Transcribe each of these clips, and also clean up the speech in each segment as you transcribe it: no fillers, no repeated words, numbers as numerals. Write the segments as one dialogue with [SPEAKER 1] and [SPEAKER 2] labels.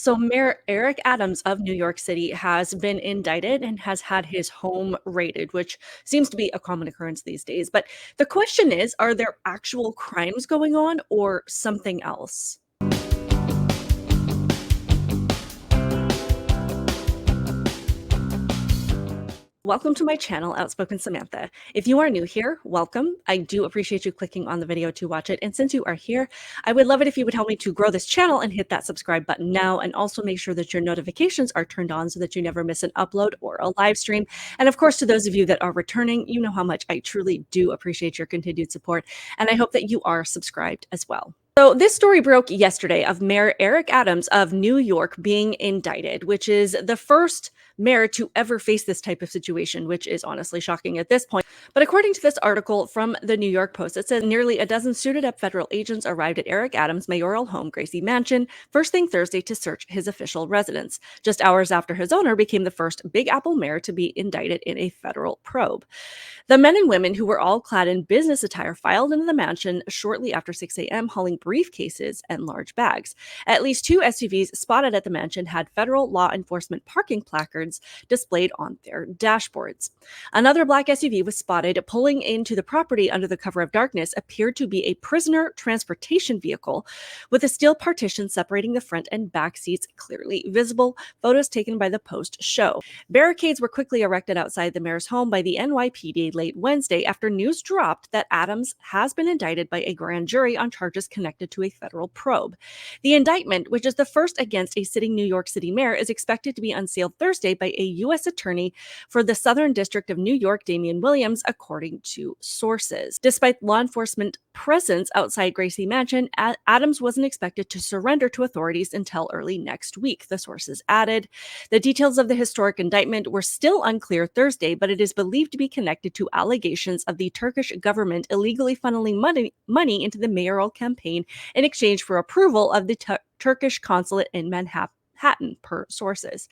[SPEAKER 1] So, Mayor Eric Adams of New York City has been indicted and has had his home raided, which seems to be a common occurrence these days. But the question is, are there actual crimes going on or something else? Welcome to my channel, Outspoken Samantha. If you are new here, welcome. I do appreciate you clicking on the video to watch it. And since you are here, I would love it if you would help me to grow this channel and hit that subscribe button now. And also make sure that your notifications are turned on so that you never miss an upload or a live stream. And of course, to those of you that are returning, you know how much I truly do appreciate your continued support. And I hope that you are subscribed as well. So this story broke yesterday of Mayor Eric Adams of New York being indicted, which is the first mayor to ever face this type of situation, which is honestly shocking at this point. But according to this article from the New York Post, it says nearly a dozen suited up federal agents arrived at Eric Adams' mayoral home, Gracie Mansion, first thing Thursday to search his official residence, just hours after his owner became the first Big Apple mayor to be indicted in a federal probe. The men and women, who were all clad in business attire, filed into the mansion shortly after 6 a.m., hauling briefcases and large bags. At least two SUVs spotted at the mansion had federal law enforcement parking placards displayed on their dashboards. Another black SUV was spotted pulling into the property under the cover of darkness, appeared to be a prisoner transportation vehicle with a steel partition separating the front and back seats clearly visible. Photos taken by the Post show. Barricades were quickly erected outside the mayor's home by the NYPD late Wednesday after news dropped that Adams has been indicted by a grand jury on charges connected to a federal probe. The indictment, which is the first against a sitting New York City mayor, is expected to be unsealed Thursday by a U.S. attorney for the Southern District of New York, Damian Williams, according to sources. Despite law enforcement presence outside Gracie Mansion, Adams wasn't expected to surrender to authorities until early next week, the sources added. The details of the historic indictment were still unclear Thursday, but it is believed to be connected to allegations of the Turkish government illegally funneling money into the mayoral campaign in exchange for approval of the Turkish consulate in Manhattan, per sources.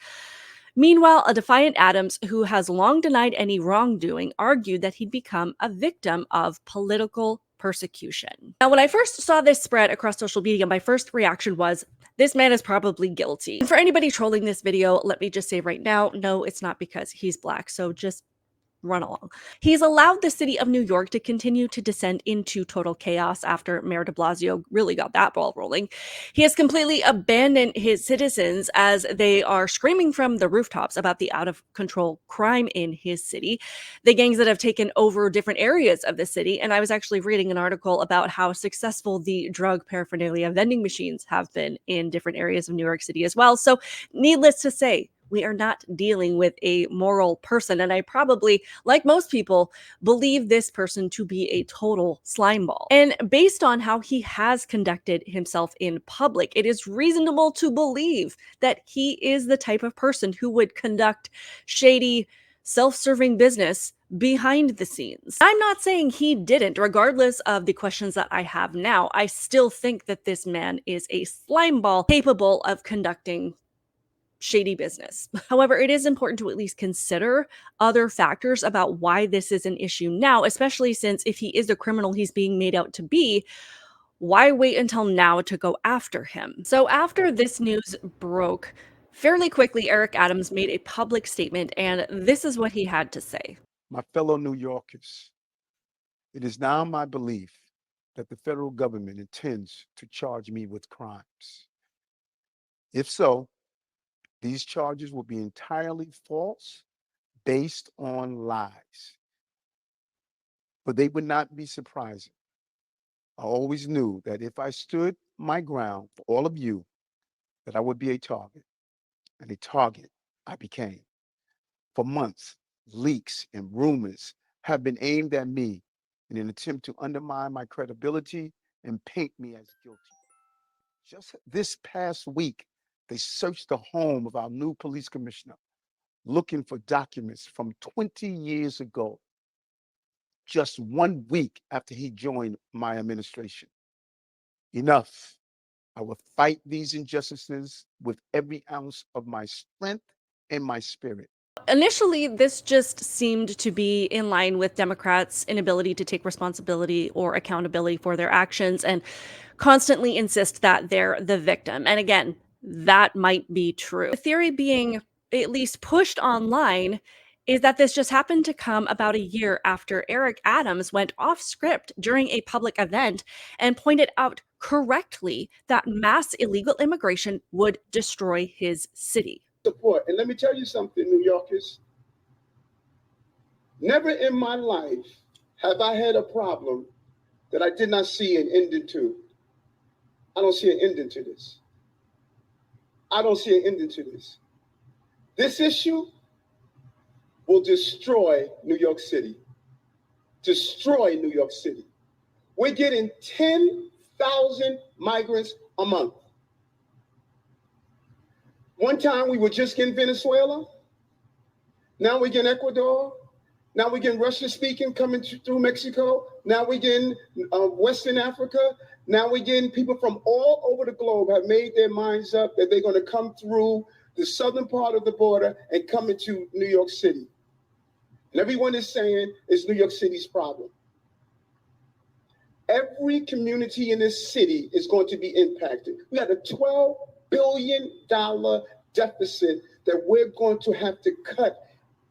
[SPEAKER 1] Meanwhile, a defiant Adams, who has long denied any wrongdoing, argued that he'd become a victim of political persecution. Now, when I first saw this spread across social media, my first reaction was, this man is probably guilty. And for anybody trolling this video, let me just say right now, no, it's not because he's black. So just run along. He's allowed the city of New York to continue to descend into total chaos after Mayor de Blasio really got that ball rolling. He has completely abandoned his citizens as they are screaming from the rooftops about the out-of-control crime in his city, the gangs that have taken over different areas of the city. And I was actually reading an article about how successful the drug paraphernalia vending machines have been in different areas of New York City as well. So needless to say, we are not dealing with a moral person. And I probably, like most people, believe this person to be a total slimeball. And based on how he has conducted himself in public, it is reasonable to believe that he is the type of person who would conduct shady, self-serving business behind the scenes. I'm not saying he didn't. Regardless of the questions that I have now, I still think that this man is a slimeball capable of conducting shady business. However, it is important to at least consider other factors about why this is an issue now, especially since if he is the criminal he's being made out to be, why wait until now to go after him? So after this news broke, fairly quickly, Eric Adams made a public statement, and this is what he had to say.
[SPEAKER 2] My fellow New Yorkers, it is now my belief that the federal government intends to charge me with crimes. If so, these charges will be entirely false, based on lies. But they would not be surprising. I always knew that if I stood my ground for all of you, that I would be a target, and a target I became. For months, leaks and rumors have been aimed at me in an attempt to undermine my credibility and paint me as guilty. Just this past week, they searched the home of our new police commissioner, looking for documents from 20 years ago, just 1 week after he joined my administration. Enough. I will fight these injustices with every ounce of my strength and my spirit.
[SPEAKER 1] Initially, this just seemed to be in line with Democrats' inability to take responsibility or accountability for their actions and constantly insist that they're the victim. And again, that might be true. The theory being at least pushed online is that this just happened to come about a year after Eric Adams went off script during a public event and pointed out correctly that mass illegal immigration would destroy his city.
[SPEAKER 3] Support. And let me tell you something, New Yorkers. Never in my life have I had a problem that I did not see an ending to. I don't see an ending to this. I don't see an ending to this. This issue will destroy New York City. Destroy New York City. We're getting 10,000 migrants a month. One time we were just getting Venezuela. Now we're getting Ecuador. Now we're getting Russian speaking coming through Mexico. Now we're getting Western Africa. Now we're getting people from all over the globe have made their minds up that they're going to come through the southern part of the border and come into New York City. And everyone is saying it's New York City's problem. Every community in this city is going to be impacted. We got a $12 billion deficit that we're going to have to cut.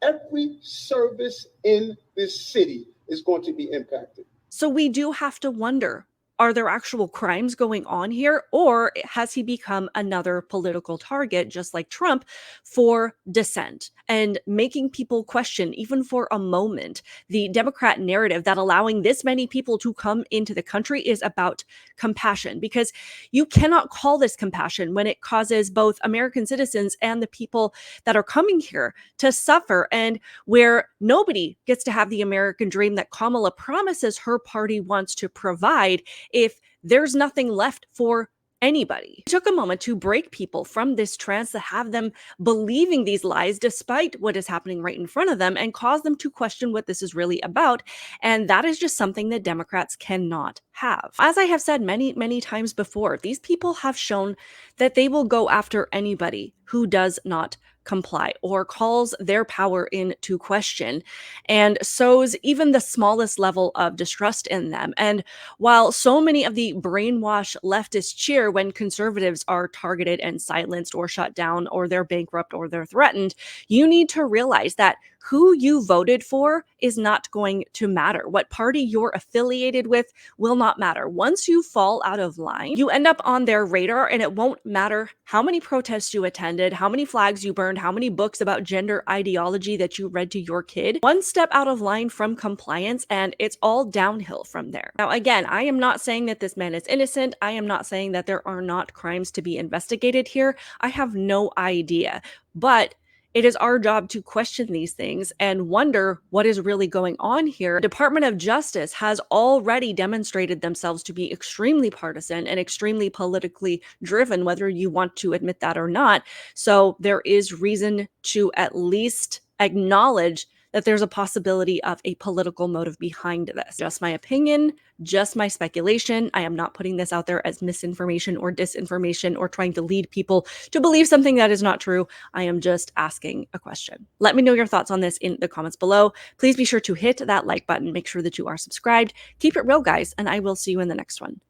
[SPEAKER 3] Every service in this city is going to be impacted.
[SPEAKER 1] So we do have to wonder, are there actual crimes going on here, or has he become another political target, just like Trump, for dissent and making people question, even for a moment, the Democrat narrative that allowing this many people to come into the country is about compassion? Because you cannot call this compassion when it causes both American citizens and the people that are coming here to suffer, and where nobody gets to have the American dream that Kamala promises her party wants to provide if there's nothing left for anybody. It took a moment to break people from this trance, to have them believing these lies despite what is happening right in front of them, and cause them to question what this is really about. And that is just something that Democrats cannot have. As I have said many, many times before, these people have shown that they will go after anybody who does not comply or calls their power into question and sows even the smallest level of distrust in them. And while so many of the brainwashed leftists cheer when conservatives are targeted and silenced or shut down, or they're bankrupt or they're threatened, you need to realize that who you voted for is not going to matter. What party you're affiliated with will not matter. Once you fall out of line, you end up on their radar, and it won't matter how many protests you attended, how many flags you burned, how many books about gender ideology that you read to your kid. One step out of line from compliance, and it's all downhill from there. Now, again, I am not saying that this man is innocent. I am not saying that there are not crimes to be investigated here. I have no idea. But it is our job to question these things and wonder what is really going on here. The Department of Justice has already demonstrated themselves to be extremely partisan and extremely politically driven, whether you want to admit that or not. So there is reason to at least acknowledge that there's a possibility of a political motive behind this. Just my opinion, just my speculation. I am not putting this out there as misinformation or disinformation or trying to lead people to believe something that is not true. I am just asking a question. Let me know your thoughts on this in the comments below. Please be sure to hit that like button. Make sure that you are subscribed. Keep it real, guys, and I will see you in the next one.